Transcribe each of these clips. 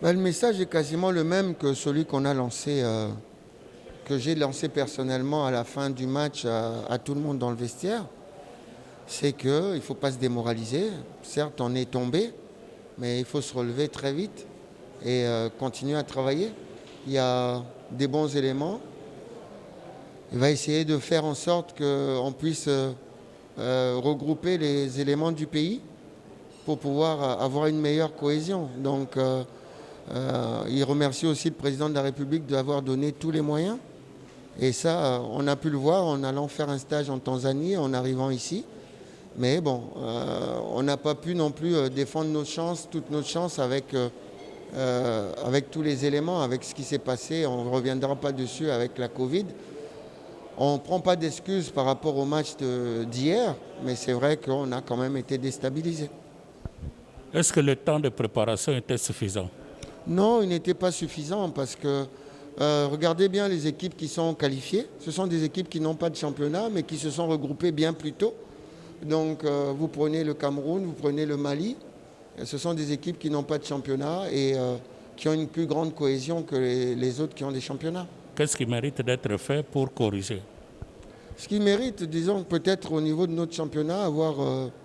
Le message est quasiment le même que celui qu'on a lancé, que j'ai lancé personnellement à la fin du match à tout le monde dans le vestiaire. C'est qu'il ne faut pas se démoraliser. Certes, on est tombé, mais il faut se relever très vite et continuer à travailler. Il y a des bons éléments. Il va essayer de faire en sorte qu'on puisse regrouper les éléments du pays pour pouvoir avoir une meilleure cohésion. Donc, il remercie aussi le président de la République d'avoir donné tous les moyens. Et ça, on a pu le voir en allant faire un stage en Tanzanie, en arrivant ici. Mais bon, on n'a pas pu non plus défendre nos chances, toutes nos chances avec tous les éléments, avec ce qui s'est passé. On ne reviendra pas dessus avec la Covid. On ne prend pas d'excuses par rapport au match d'hier, mais c'est vrai qu'on a quand même été déstabilisé. Est-ce que le temps de préparation était suffisant? Non, il n'était pas suffisant parce que regardez bien les équipes qui sont qualifiées. Ce sont des équipes qui n'ont pas de championnat, mais qui se sont regroupées bien plus tôt. Donc vous prenez le Cameroun, vous prenez le Mali. Ce sont des équipes qui n'ont pas de championnat et qui ont une plus grande cohésion que les autres qui ont des championnats. Qu'est-ce qui mérite d'être fait pour corriger? Ce qui mérite, disons, peut-être au niveau de notre championnat, avoir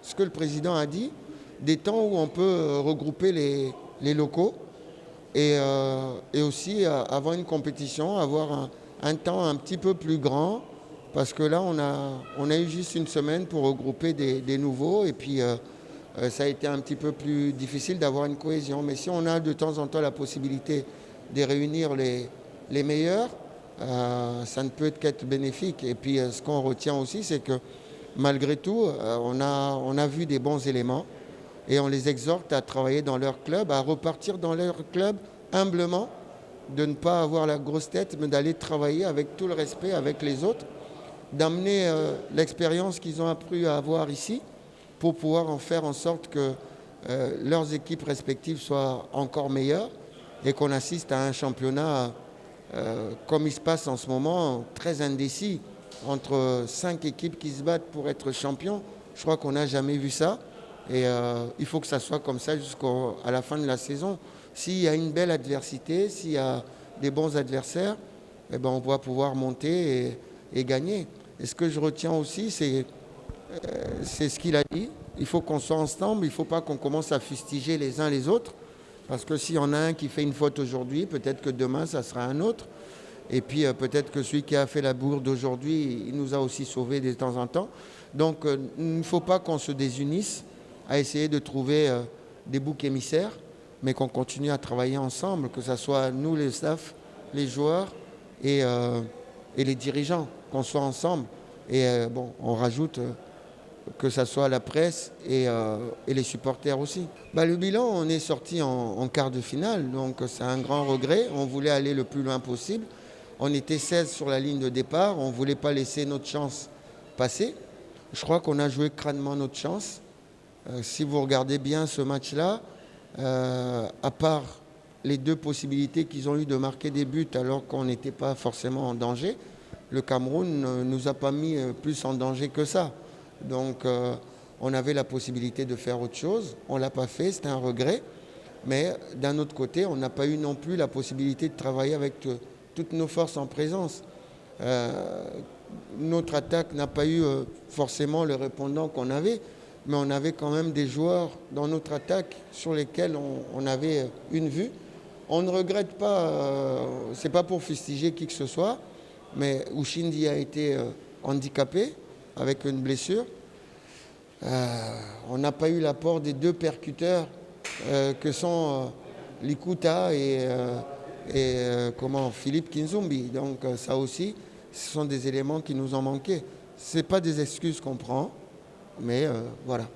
ce que le président a dit, des temps où on peut regrouper les locaux et aussi avoir une compétition, avoir un temps un petit peu plus grand, parce que là, on a eu juste une semaine pour regrouper des nouveaux et puis ça a été un petit peu plus difficile d'avoir une cohésion. Mais si on a de temps en temps la possibilité de réunir les meilleurs, ça ne peut qu'être bénéfique. Et puis ce qu'on retient aussi, c'est que malgré tout, on a vu des bons éléments et on les exhorte à travailler dans leur club, à repartir dans leur club humblement, de ne pas avoir la grosse tête, mais d'aller travailler avec tout le respect avec les autres, d'amener l'expérience qu'ils ont appris à avoir ici pour pouvoir en faire en sorte que leurs équipes respectives soient encore meilleures et qu'on assiste à un championnat comme il se passe en ce moment, très indécis, entre 5 équipes qui se battent pour être champion. Je crois qu'on n'a jamais vu ça. Et il faut que ça soit comme ça jusqu'à la fin de la saison. S'il y a une belle adversité, s'il y a des bons adversaires, eh ben on va pouvoir monter et gagner. Et ce que je retiens aussi, c'est ce qu'il a dit. Il faut qu'on soit ensemble, il ne faut pas qu'on commence à fustiger les uns les autres. Parce que s'il y en a un qui fait une faute aujourd'hui, peut-être que demain, ça sera un autre. Et puis peut-être que celui qui a fait la bourde aujourd'hui, il nous a aussi sauvés de temps en temps. Donc il ne faut pas qu'on se désunisse à essayer de trouver des boucs émissaires, mais qu'on continue à travailler ensemble, que ce soit nous, les staffs, les joueurs et les dirigeants, qu'on soit ensemble. Et bon, on rajoute que ce soit la presse et les supporters aussi. Le bilan, on est sorti en quart de finale, donc c'est un grand regret. On voulait aller le plus loin possible. On était 16 sur la ligne de départ, on ne voulait pas laisser notre chance passer. Je crois qu'on a joué crânement notre chance. Si vous regardez bien ce match-là, à part les 2 possibilités qu'ils ont eues de marquer des buts alors qu'on n'était pas forcément en danger, le Cameroun ne nous a pas mis plus en danger que ça. Donc on avait la possibilité de faire autre chose, on ne l'a pas fait, c'était un regret. Mais d'un autre côté, on n'a pas eu non plus la possibilité de travailler avec toutes nos forces en présence. Notre attaque n'a pas eu forcément le répondant qu'on avait, mais on avait quand même des joueurs dans notre attaque sur lesquels on avait une vue. On ne regrette pas, c'est pas pour fustiger qui que ce soit, mais Oushindi a été handicapé avec une blessure. On n'a pas eu l'apport des 2 percuteurs que sont Likuta et Philippe Kinzumbi. Donc ça aussi, ce sont des éléments qui nous ont manqué. Ce n'est pas des excuses qu'on prend, mais voilà.